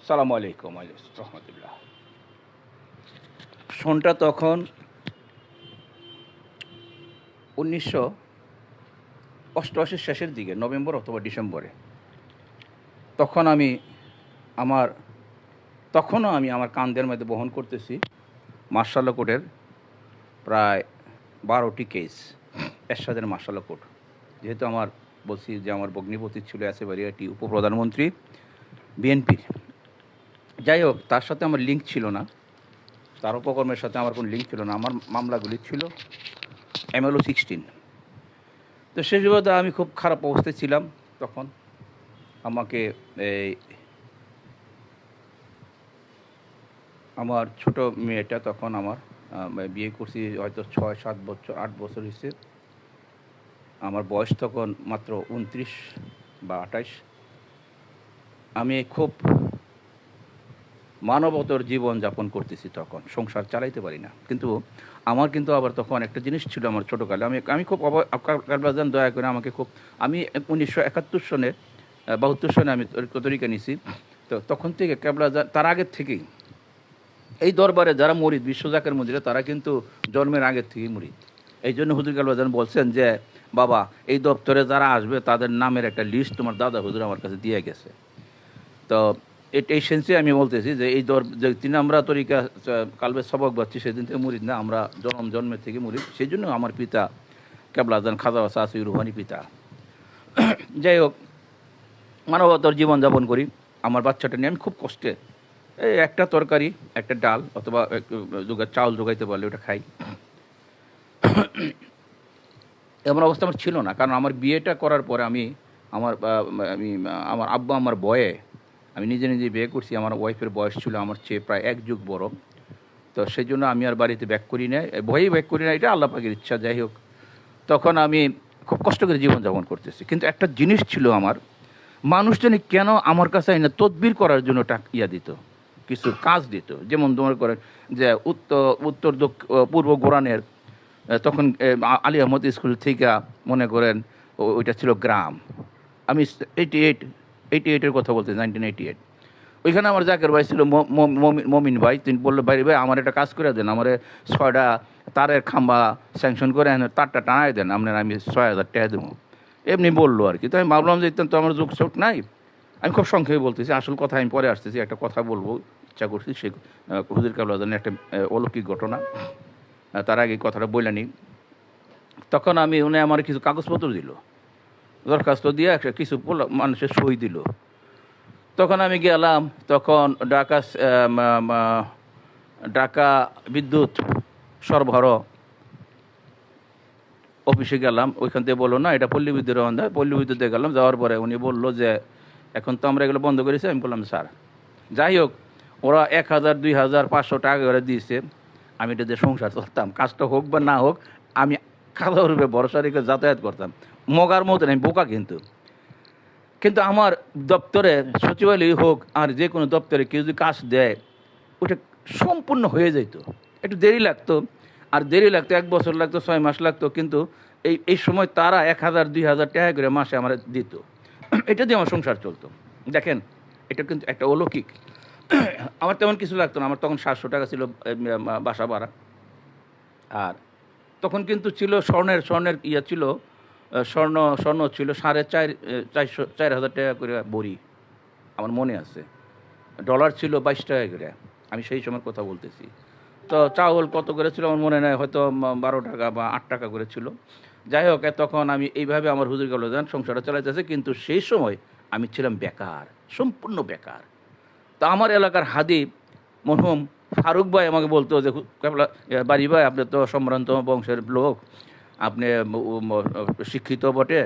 সালামু আলাইকুম রহমতুল্লাহ। সনটা তখন 1988 শেষের দিকে, নভেম্বর অথবা ডিসেম্বরে। তখন আমি আমার তখনও আমি আমার কাঁধের মধ্যে বহন করতেছি মার্শাল কোর্টের প্রায় 12টি কেস, এরশাদের মার্শাল কোর্ট। যেহেতু আমার বলছি যে আমার ভগ্নিপতি ছিল এসএবারিয়াটি উপপ্রধানমন্ত্রী বিএনপির। যাই হোক, তার সাথে আমার লিঙ্ক ছিল না, তার উপকর্মের সাথে আমার কোনো লিঙ্ক ছিল না। আমার মামলাগুলি ছিল MLO 16। তো সেই সুবাদে আমি খুব খারাপ অবস্থায় ছিলাম তখন। আমাকে আমার ছোট মেয়েটা তখন আমার বিয়ে করছি হয়তো 6-7 বছর 8 বছর হয়েছে। আমার বয়স তখন মাত্র 29 বা 28। আমি খুব মানবতর জীবন যাপন করতেছি, তখন সংসার চালাইতে পারি না। কিন্তু আমার আবার তখন একটা জিনিস ছিল আমার ছোটোকালে। আমি খুব কালবাজান দয়া করে আমাকে খুব, আমি 1971 সনে 72 সনে আমি তরিকা নিছি। তো তখন থেকে কাবলাজান, তার আগের থেকেই এই দরবারে যারা মুরিদ, বিশ্বজাকের মুরিদ, তারা কিন্তু জন্মের আগের থেকেই মুরিদ। এই জন্য হুজুর কালবাজান বলছেন যে বাবা, এই দপ্তরে যারা আসবে তাদের নামের একটা লিস্ট তোমার দাদা হুজুর আমার কাছে দিয়ে গেছে। তো এই সেন্সে আমি বলতেছি যে এই দিন আমরা তরিকা কালবে সবক পাচ্ছি, সেদিন থেকে মুরিদ না, আমরা জন্মের থেকে মুরিদ। সেই জন্য আমার পিতা কেবলাজান খাজা সাসি রুহানি পিতা। যাই হোক, মানবতার জীবনযাপন করি। আমার বাচ্চাটা নিয়ে আমি খুব কষ্টে, এই একটা তরকারি, একটা ডাল অথবা চাউল জোগাইতে পারলে ওটা খাই। এমন অবস্থা আমার ছিল না, কারণ আমার বিয়েটা করার পরে আমার আমার আব্বা আমার বয়ে আমি নিজে বিয়ে করছি। আমার ওয়াইফের বয়স ছিল আমার চেয়ে প্রায় 1 যুগ বড়। তো সেই জন্য আমি আর বাড়িতে ব্যাক করি না, ভয়েই ব্যাক করি না, এটা আল্লাহ পাকের ইচ্ছা। যাই হোক, তখন আমি খুব কষ্ট করে জীবনযাপন করতেছি। কিন্তু একটা জিনিস ছিল, আমার মানুষজনই কেন আমার কাছে না তদবির করার জন্য দিত, কিছু কাজ দিত। যেমন তোমার করেন যে উত্তর পূর্ব গোরানের তখন আলী আহমদ স্কুল থেকে মনে করেন ওইটা ছিল গ্রাম। আমি 88-এর কথা বলতে, 1988। ওইখানে আমার জাকের ভাই ছিল, মমিন ভাই। তিনি বললো, ভাই আমার একটা কাজ করে দেন, আমার 6টা তারের খাম্বা স্যাংশন করে তারটা টানাই দেন, আপনার আমি 6,000 টাকা দেবো। এমনি বললো আর কি। তো আমি ভাবলাম যে তো আমার যোগ চোখ নাই। আমি খুব সংক্ষেপে বলতেছি, আসল কথা আমি পরে আসতেছি। একটা কথা বলবো ইচ্ছা করছি, সে হুজুর কাবলাজানের একটা অলৌকিক ঘটনা। তার আগে কথাটা বলে নিই। তখন উনি আমার কিছু কাগজপত্র দিল, দরখাস্ত দিয়ে একটা কিছু মানুষের সই দিল। তখন আমি গেলাম, তখন ঢাকা বিদ্যুৎ সরবরাহ অফিসে গেলাম। ওইখান থেকে বললো না, এটা পল্লী বিদ্যুৎ রহন্দা। পল্লী বিদ্যুতে গেলাম, যাওয়ার পরে উনি বললো যে এখন তো আমরা এগুলো বন্ধ করেছি। আমি বললাম স্যার, যাই হোক, ওরা 1,000, 2,000, 500 টাকা করে দিয়েছে। আমি এটা দিয়ে সংসার চলতাম, কাজটা হোক বা না হোক, আমি খাওয়ার রূপে ভরসা রেখে যাতায়াত করতাম। মগার মতো আমি বোকা। কিন্তু আমার দপ্তরে, সচিবালয় হোক আর যে কোনো দপ্তরে কেউ যদি কাজ দেয়, ওটা সম্পূর্ণ হয়ে যেত। একটু দেরি লাগতো, আর দেরি লাগতো, 1 বছর লাগতো, 6 মাস লাগতো। কিন্তু এই সময় তারা 1,000, 2,000 টাকা করে মাসে আমার দিত। এটা দিয়ে আমার সংসার চলতো। দেখেন, এটা কিন্তু একটা অলৌকিক। আমার তেমন কিছু লাগতো না। আমার তখন 700 টাকা ছিল বাসা ভাড়া। আর তখন কিন্তু ছিল স্বর্ণের ছিল, স্বর্ণ ছিল 4,500 টাকা করে বড়ি, আমার মনে আছে। ডলার ছিল 22 টাকা করে, আমি সেই সময়ের কথা বলতেছি। তো চাউল কত করে ছিল আমার মনে নেই, হয়তো 12 টাকা বা 8 টাকা করে ছিল। যাই হোক, তখন আমি এইভাবে আমার হুজুর কাবলাজান সংসারটা চালাইতেছে। কিন্তু সেই সময় আমি ছিলাম বেকার, সম্পূর্ণ বেকার। তা আমার এলাকার হাদি মরহুম ফারুক ভাই আমাকে বলতো যে বাড়ি ভাই, আপনি তো সম্ভ্রান্ত বংশের লোক, আপনি শিক্ষিত বটে,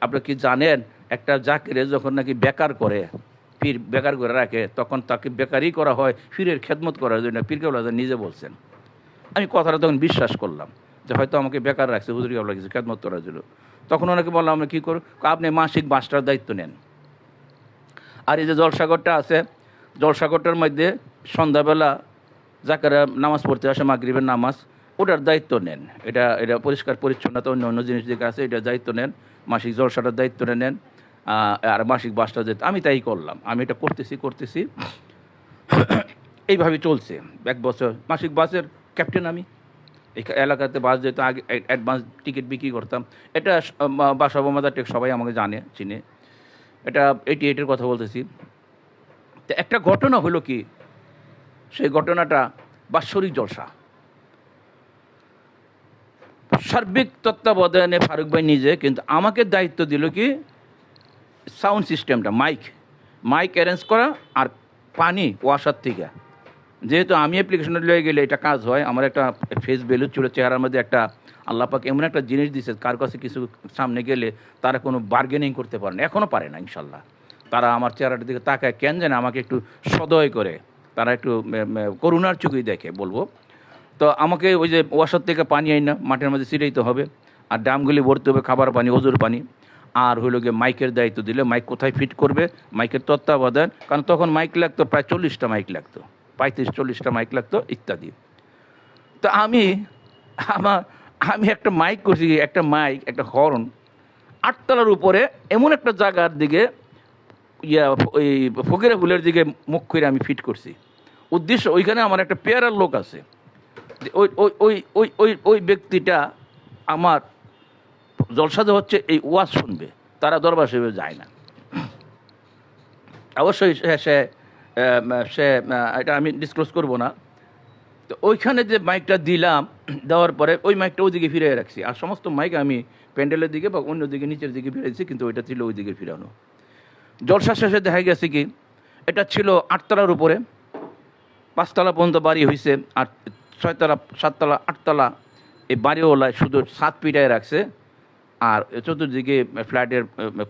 আপনি কি জানেন, একটা জাকিরে যখন নাকি বেকার করে, পীর বেকার করে রাখে, তখন তাকে বেকারই করা হয় পীরের খেদমত করার জন্য। পীর কেবলাজান নিজে বলছেন। আমি কথাটা তখন বিশ্বাস করলাম যে হয়তো আমাকে বেকার রাখছে হুজুর কেবলা কিছু খেদমত করার জন্য। তখন ওনাকে বললাম, আমরা কী করব? আপনি মাসিক 5টার দায়িত্ব নেন। আর এই যে জলসাগরটা আছে, জলসাগরটার মধ্যে সন্ধ্যাবেলা যাকারা নামাজ পড়তে আসে, মাগরিবের নামাজ, ওটার দায়িত্ব নেন। এটা পরিষ্কার পরিচ্ছন্নতা, অন্য অন্য জিনিস যেটা আছে, এটার দায়িত্ব নেন। মাসিক জলসাটার দায়িত্বটা নেন। আর মাসিক বাসটা যেত, আমি তাই করলাম। আমি এটা করতেছি এইভাবে চলছে 1 বছর। মাসিক বাসের ক্যাপ্টেন আমি। এই এলাকাতে বাস যেত, আগে অ্যাডভান্স টিকিট বিক্রি করতাম। এটা বাসা বোমাদার টেক সবাই আমাকে চিনে। এটা 88-এর কথা বলতেছি। তো একটা ঘটনা হলো কি, সেই ঘটনাটা বাৎসরিক জলসা, সার্বিক তত্ত্বাবধানে ফারুক ভাই নিজে, কিন্তু আমাকে দায়িত্ব দিল কি সাউন্ড সিস্টেমটা, মাইক অ্যারেঞ্জ করা আর পানি ওয়াসার থেকে। যেহেতু আমি অ্যাপ্লিকেশনে লয়ে গেলে এটা কাজ হয়, আমার একটা ফেস ভ্যালু ছিল, চেহারার মধ্যে একটা আল্লাহ পাক এমন একটা জিনিস দিয়েছে, কার কাছে কিছু সামনে গেলে তারা কোনো বার্গেনিং করতে পারে না, এখনও পারে না ইনশাল্লাহ। তারা আমার চেহারাটার দিকে তাকায় কেন জানে, আমাকে একটু সদয় করে, তারা একটু করুণার চোখেই দেখে বলবো। তো আমাকে ওই যে ওয়াসার থেকে পানি আই না, মাঠের মধ্যে ছিটাইতে হবে, আর ড্রামগুলি ভরতে হবে খাবার পানি, ওজোর পানি। আর হইল গিয়ে মাইকের দায়িত্ব দিলে, মাইক কোথায় ফিট করবে, মাইকের তত্ত্বাবধান, কারণ তখন মাইক লাগতো প্রায় 40টা মাইক লাগতো, 35-40টা মাইক লাগতো ইত্যাদি। তো আমি একটা মাইক করছি, একটা হর্ন 8তলার উপরে এমন একটা জায়গার দিকে, ওই ফকিরা ফুলের দিকে মুখ করে আমি ফিট করছি। উদ্দেশ্য, ওইখানে আমার একটা পেয়ারার লোক আছে, ওই ওই ওই ওই ওই ওই ব্যক্তিটা আমার জলসাতে হচ্ছে এই ওয়াজ শুনবে, তারা দরবার হিসেবে যায় না। অবশ্যই সে এটা আমি ডিসক্লোজ করবো না। তো ওইখানে যে মাইকটা দেওয়ার পরে ওই মাইকটা ওইদিকে ফিরে রাখছি, আর সমস্ত মাইক আমি প্যান্ডেলের দিকে বা অন্য দিকে নিচের দিকে ফিরেছি, কিন্তু ওইটা ছিল ওই দিকে ফিরানো। জলসা শেষে দেখা গেছে কি, এটা ছিল 8তলার উপরে, 5তলা পর্যন্ত বাড়ি হয়েছে, আর 6তলা 7তলা 8তলা এই বাড়িওয়ালায় শুধু ছাদ পিটায় রাখছে, আর চতুর্দিকে ফ্ল্যাটের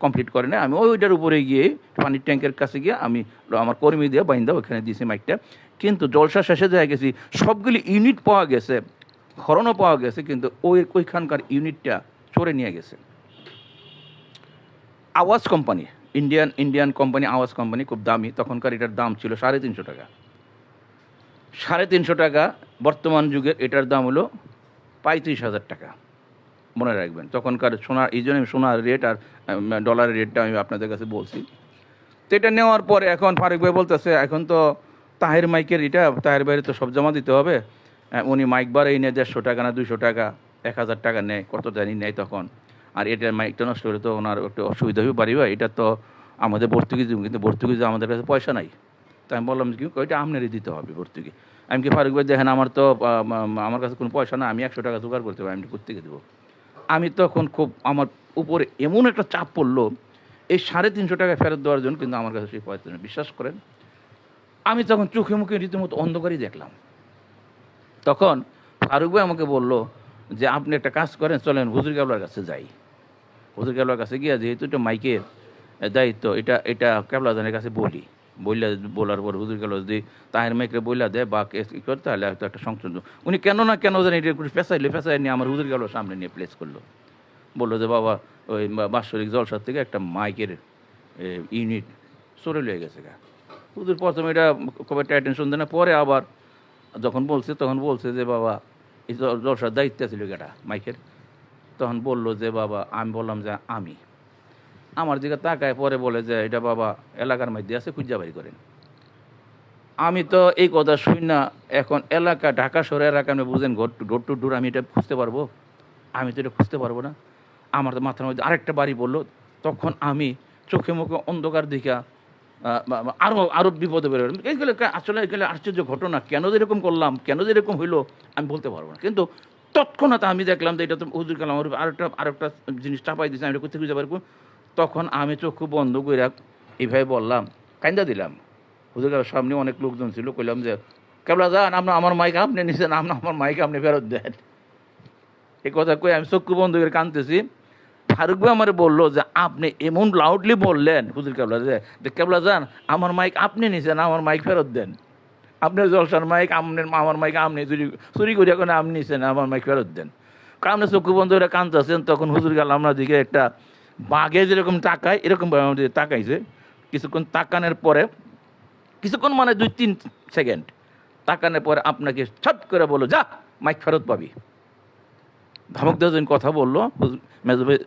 কমপ্লিট করে না। আমি ওইটার উপরে গিয়ে পানির ট্যাঙ্কের কাছে গিয়ে আমি আমার কর্মী দিয়ে বাইন্দা ওখানে দিয়েছি মাইকটা। কিন্তু জলসা শেষে দেখা গেছি সবগুলি ইউনিট পাওয়া গেছে, হরণও পাওয়া গেছে, কিন্তু ওইখানকার ইউনিটটা চড়ে নিয়ে গেছে। আওয়াজ কোম্পানি, ইন্ডিয়ান কোম্পানি, আওয়াজ কোম্পানি, খুব দামি। তখনকার এটার দাম ছিল 350 টাকা। 350 টাকা, বর্তমান যুগের এটার দাম হলো 35,000 টাকা। মনে রাখবেন তখনকার সোনার, এই জন্য সোনার রেট আর ডলারের রেটটা আমি আপনাদের কাছে বলছি। তো এটা নেওয়ার পরে এখন ফারুক ভাই বলতেছে, এখন তো তাহের মাইকের এটা, তাহের বাইরে তো সব জমা দিতে হবে। উনি মাইক বাড়াই নেয় 150 টাকা না 200 টাকা, 1000 টাকা নেয়, কত জানি নেয় তখন। আর এটার মাইকটা নষ্ট হলে তো ওনার একটু অসুবিধা হয়ে পারিবে, এটা তো আমাদের ভর্তুকি দিব, কিন্তু ভর্তুকি আমাদের কাছে পয়সা নাই। তো আমি বললাম কি ওইটা আপনারই দিতে হবে ভর্তুকি। আমি কি ফারুক ভাই দেখেন, আমার কাছে কোনো পয়সা না, আমি 100 টাকা জোগাড় করতে পারি, আমি কোত্থেকে দেবো। আমি তখন খুব, আমার উপরে এমন একটা চাপ পড়লো এই 350 টাকা ফেরত দেওয়ার জন্য, কিন্তু আমার কাছে সেই পয়সা নেই। বিশ্বাস করেন, আমি তখন চোখে মুখে রীতিমতো অন্ধকারই দেখলাম। তখন ফারুক ভাই আমাকে বললো যে আপনি একটা কাজ করেন, চলেন হুজুর কেবলার কাছে যাই। হুজুর কেবলার কাছে গিয়া, যেহেতু এটা মাইকের দায়িত্ব, এটা কেবলাদানের কাছে বলার পর হুজুর কেবলা যদি তাহের মাইকে বইলা দেয় বা করে, তাহলে হয়তো একটা সংশোধন। উনি কেন জানি এটা পেঁচাই নিয়ে আমার হুজুর কেবলার সামনে নিয়ে প্লেস করলো। বললো যে বাবা, ওই বাৎসরিক জলসার থেকে একটা মাইকের ইউনিট সরে লেগে গেছে গা। হুজুর প্রথমে এটা খুব একটা অ্যাটেনশন দেয় না, পরে আবার যখন তখন বলছে যে বাবা, এই জলসার দায়িত্ব ছিল এটা মাইকের। তখন বললো যে বাবা, আমি বললাম যে আমার দিকে তাকায়, পরে বলে যে এটা বাবা এলাকার মধ্যে আছে, খুঁজা বাড়ি করেন। আমি তো এই কথা শুনি না, এখন এলাকা, ঢাকা শহরের এলাকা আপনি বুঝেন, ডোর টু ডোর আমি এটা খুঁজতে পারবো? আমি তো এটা খুঁজতে পারবো না। আমার তো মাথার মধ্যে আরেকটা বাড়ি বললো। তখন আমি চোখে মুখে অন্ধকার দিকা আরও বিপদে বেরো। এইগুলো আসলে এগুলো আশ্চর্য ঘটনা, কেন যে এরকম করলাম, কেন যে এরকম হইলো আমি বলতে পারবো না। কিন্তু তৎক্ষণাৎ আমি দেখলাম যে এটা তো হুজুর কালাম আরেকটা জিনিস চাপাই দিয়েছে, আমি এটা কোথায় খুঁজে পারবো। তখন আমি চক্ষু বন্ধ করে এইভাবে বললাম, কান্দা দিলাম। হুজুর কালার সামনে অনেক লোকজন ছিল, কইলাম যে কেবলা যান, আমার মাইক আপনি নিছেন, আমার মাইক আপনি ফেরত দেন। এই কথা কই আমি চক্ষু বন্ধ করে কাঁদতেছি। ফারুক ভাই আমার বললো যে আপনি এমন লাউডলি বললেন হুজুর কেবলা যে কেবলা যান, আমার মাইক আপনি নিছেন, আমার মাইক ফেরত দেন। আপনার জলসার মাইক আমার মাইক আপনি চুরি করিয়া কোনো আপনি নিছেন, আমার মাইক ফেরত দেন। কারণ চক্ষু বন্ধ করে কাঁদতেছেন। তখন হুজুর গেল আমরা দিকে একটা বাঘে যেরকম তাকায়, এরকমভাবে আমাদের তাকাইছে। কিছুক্ষণ তাকানোর পরে, কিছুক্ষণ মানে 2-3 সেকেন্ড তাকানোর পরে আপনাকে ছট করে বলো, যা মাইক ফেরত পাবি। ধমক দেওয়ার জন্য কথা বললো, মেজো ভাই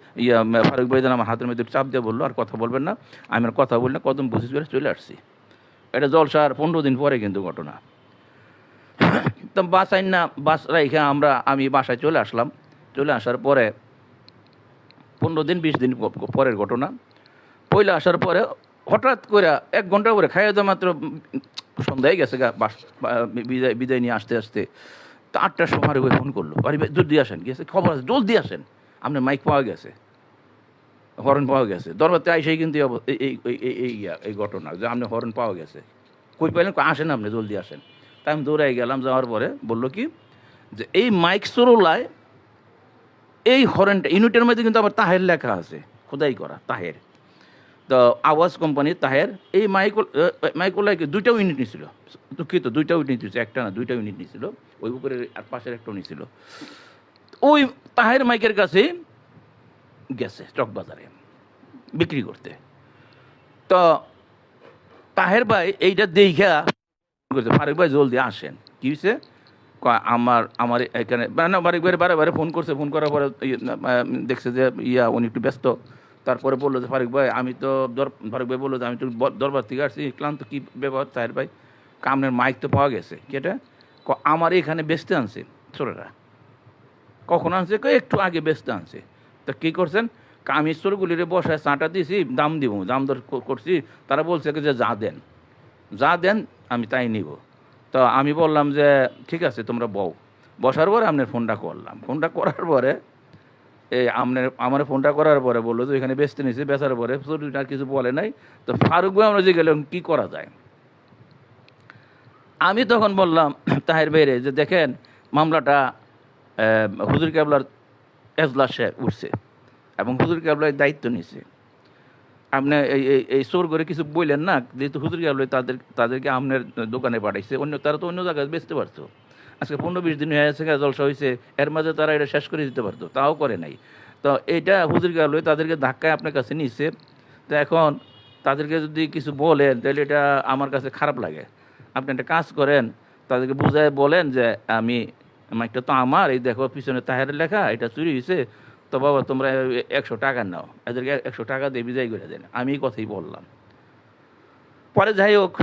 ফারুক ভাই যেন আমার হাতের মধ্যে চাপ দিয়ে বললো আর কথা বলবেন না। আমি আর কথা বলি না, কদম বুঝে করে চলে আসছি। এটা জলসার 15 দিন পরে কিন্তু ঘটনা। তো বাস আইন না, বাস রাইখে আমি বাসায় চলে আসলাম। চলে আসার পরে 15 দিন 20 দিন পরের ঘটনা। পয়লা আসার পরে হঠাৎ করে 1 ঘন্টা পরে খাইয়ে দেওয়া মাত্র সন্ধ্যায় গেছে গা, বাস বিদায় নিয়ে আসতে আসতে। তো 8টার সময় ফারুক ভাই ফোন করলো, আরে ভাই জলদি আসেন, গেছে খবর আছে, জলদি আসেন, আপনার মাইক পাওয়া গেছে, হর্ন পাওয়া গেছে। দরবারতে আইসাই কিন্তু এই ঘটনা যে আপনি হর্ন পাওয়া গেছে। কই পাইলেন? আসেন আপনি, জলদি আসেন। তাই আমি দৌড়াই গেলাম। যাওয়ার পরে বললো কি যে এই মাইক সরোলায় এই হর্নটা ইউনিটের মধ্যে কিন্তু আবার তাহের লেখা আছে, খোদাই করা তাহের। তো আওয়াজ কোম্পানির তাহের এই মাইকোলায় 2টা ইউনিট নিয়েছিল, দুঃখিত 2টা ইউনিট নিয়েছিল, একটা না 2টা ইউনিট নিয়েছিল। ওই উপরে আর পাশের একটা নিয়েছিল। ওই তাহের মাইকের কাছে গেছে চকবাজারে বিক্রি করতে। তো তাহের ভাই এইটা দেখা করছে, ফারুক ভাই জলদি আসেন। কী হয়েছে? আমার এখানে ফারুক ভাই বারে বারে ফোন করছে। ফোন করার পরে দেখছে যে উনি একটু ব্যস্ত। তারপরে বললো যে ফারুক ভাই আমি তো ফারুক ভাই বললো যে আমি তো দরবার থেকে আসছি, ক্লান্ত। কী ব্যাপার তাহের ভাই? আপনার মাইক তো পাওয়া গেছে। কেটা? আমার এখানে বেচতে আনছে ছোটরা। কখন আনছে? একটু আগে বেচতে আনছে। তো কী করছেন? আমি চোরগুলিরে বসায় চাটা দিয়েছি, দাম দিব, দাম দর করছি। তারা বলছে যে যা দেন আমি তাই নিব। তো আমি বললাম যে ঠিক আছে তোমরা বসার পরে আপনার ফোনটা করলাম। ফোনটা করার পরে আমার ফোনটা করার পরে বললো যে এখানে বেচতে নিয়েছি। বেচার পরে চোরটা আর কিছু বলে নাই। তো ফারুক ভাই আমরা যে গেলাম কী করা যায়। আমি তখন বললাম তাহের ভাইরে যে দেখেন মামলাটা হুজুর কেবলার এজলাসে উঠছে এবং হুজুর কেবলার দায়িত্ব নিছে। আপনি এই চোর করে কিছু বললেন না, যেহেতু হুজুর কেবলাই তাদেরকে আপনার দোকানে পাঠাইছে, তারা তো অন্য জায়গায় বেচতে পারতো। আজকে 15-20 দিন হয়ে গেছে, জলসা হয়েছে, এর মাঝে তারা এটা শেষ করে দিতে পারতো, তাও করে নাই। তো এটা হুজুর কেবলাই তাদেরকে ধাক্কায় আপনার কাছে নিচ্ছে। তো এখন তাদেরকে যদি কিছু বলেন তাহলে এটা আমার কাছে খারাপ লাগে। আপনি একটা কাজ করেন, তাদেরকে বুঝায় বলেন যে মাইকটা তো আমার, এই দেখো পিছনে তাহের লেখা, এটা চুরি হয়েছে। তো বাবা তোমরা 100 টাকা নাও, এদেরকে 100 টাকা দিয়ে বিদায় করে দেন। আমি এই কথাই বললাম। পরে যাই হোক,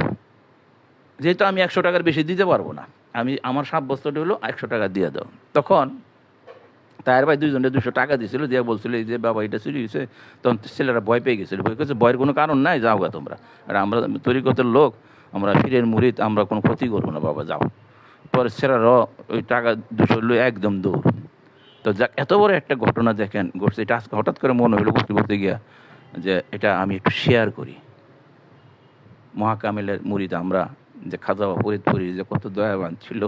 যেহেতু আমি 100 টাকার বেশি দিতে পারবো না, আমার সাব্যস্তটা হলো 100 টাকা দিয়ে দাও। তখন তাহের ভাই 2 জনে 200 টাকা দিয়েছিল, দিয়ে বলছিল যে বাবা এটা চুরি হয়েছে। তখন ছেলেরা ভয় পেয়ে গেছিল। ভয় করছে, ভয়ের কোনো কারণ নাই, যাও গা তোমরা, আর আমরা তরিকতের লোক, আমরা পীরের মুরিদ, আমরা কোনো ক্ষতি করবো না, বাবা যাও। পরে ছেলেরাও ওই টাকা 200 একদম দৌড়। তো যাক, এত বড় একটা ঘটনা দেখেন ঘটছে, এটা আজকে হঠাৎ করে মনে হলো বলতে বলতে গিয়া যে এটা আমি একটু শেয়ার করি। মহাকামেলের মুরিদ আমরা, যে খাজা ফরিদপুরি যে কত দয়াবান ছিল,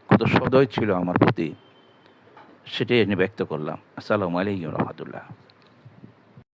কত সদয় ছিল আমার প্রতি, সেটাই এনে ব্যক্ত করলাম। আসসালামু আলাইকুম রহমতুল্লাহ।